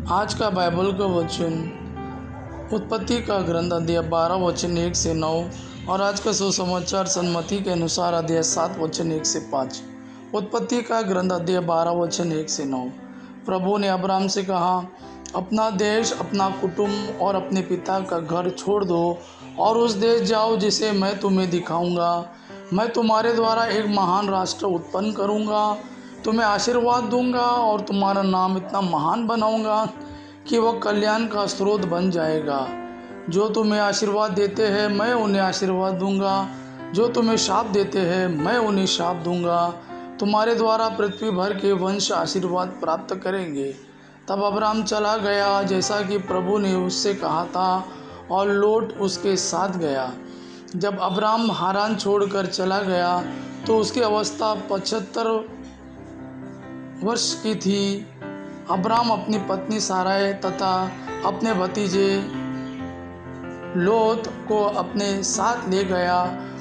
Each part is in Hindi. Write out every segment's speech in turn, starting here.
आज का बाइबल का वचन उत्पत्ति का ग्रंथ अध्याय 12 वचन 1 से 9 और आज का सुसमाचार सन्मति के अनुसार अध्याय 7 वचन 1 से 5। उत्पत्ति का ग्रंथ अध्याय 12 वचन 1 से 9। प्रभु ने अब्राम से कहा, अपना देश, अपना कुटुंब और अपने पिता का घर छोड़ दो और उस देश जाओ जिसे मैं तुम्हें दिखाऊंगा। मैं तुम्हारे द्वारा एक महान राष्ट्र उत्पन्न करूंगा, तुम्हें आशीर्वाद दूंगा और तुम्हारा नाम इतना महान बनाऊंगा कि वह कल्याण का स्रोत बन जाएगा। जो तुम्हें आशीर्वाद देते हैं मैं उन्हें आशीर्वाद दूंगा, जो तुम्हें शाप देते हैं मैं उन्हें शाप दूंगा। तुम्हारे द्वारा पृथ्वी भर के वंश आशीर्वाद प्राप्त करेंगे। तब अब्राम चला गया जैसा कि प्रभु ने उससे कहा था और लोट उसके साथ गया। जब अब्राम हारान छोड़कर चला गया तो उसकी अवस्था 75 वर्ष की थी। अब्राम अपनी पत्नी साराय तथा अपने भतीजे लोत को अपने साथ ले गया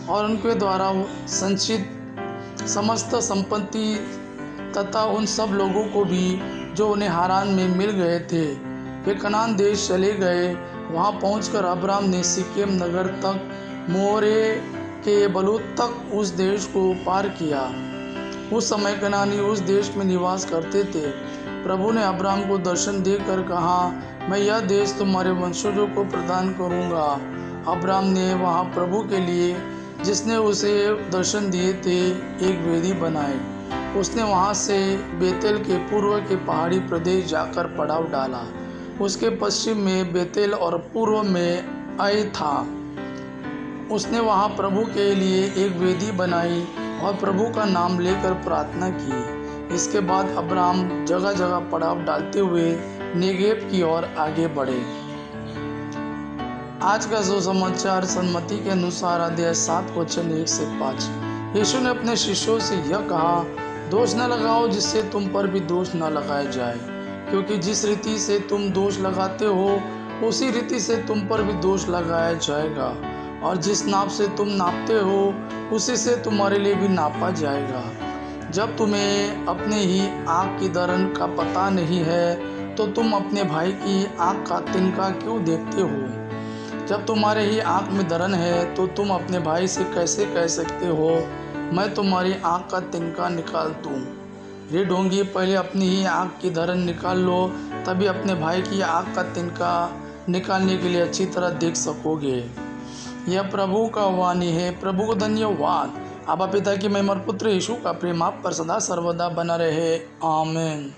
और उनके द्वारा संचित समस्त संपत्ति तथा उन सब लोगों को भी जो उन्हें हारान में मिल गए थे। वे कनान देश चले गए। वहां पहुंचकर अब्राम ने सिकेम नगर तक मोरे के बलूत तक उस देश को पार किया। उस समय कनानी उस देश में निवास करते थे। प्रभु ने अब्राम को दर्शन देकर कहा, मैं यह देश तुम्हारे वंशजों को प्रदान करूंगा। अब्राम ने वहां प्रभु के लिए, जिसने उसे दर्शन दिए थे, एक वेदी बनाई। उसने वहां से बेतेल के पूर्व के पहाड़ी प्रदेश जाकर पड़ाव डाला। उसके पश्चिम में बेतेल और पूर्व में आई था। उसने वहां प्रभु के लिए एक वेदी बनाई और प्रभु का नाम लेकर प्रार्थना की। इसके बाद अब्राम जगह जगह पड़ाव डालते हुए नेगेव की ओर आगे बढ़े। आज का सुसमाचार सन्मति के अनुसार अध्याय 7 वचन 1 से 5। यीशु ने अपने शिष्यों से यह कहा, दोष न लगाओ जिससे तुम पर भी दोष न लगाया जाए, क्योंकि जिस रीति से तुम दोष लगाते हो उसी रीति से तुम पर भी दोष लगाया जाएगा, और जिस नाप से तुम नापते हो उसी से तुम्हारे लिए भी नापा जाएगा। जब तुम्हें अपने ही आँख की दरन का पता नहीं है तो तुम अपने भाई की आँख का तिनका क्यों देखते हो? जब तुम्हारे ही आँख में दरन है तो तुम अपने भाई से कैसे कह सकते हो, मैं तुम्हारी आँख का तिनका निकाल दूँ? रे ढोंगी, पहले अपनी ही आँख की दरन निकाल लो, तभी अपने भाई की आँख का तिनका निकालने के लिए अच्छी तरह देख सकोगे। यह प्रभु का वाणी है। प्रभु को धन्यवाद। आबा पिता की महिमा और पुत्र यीशु का प्रेम आप पर सदा सर्वदा बना रहे। आमीन।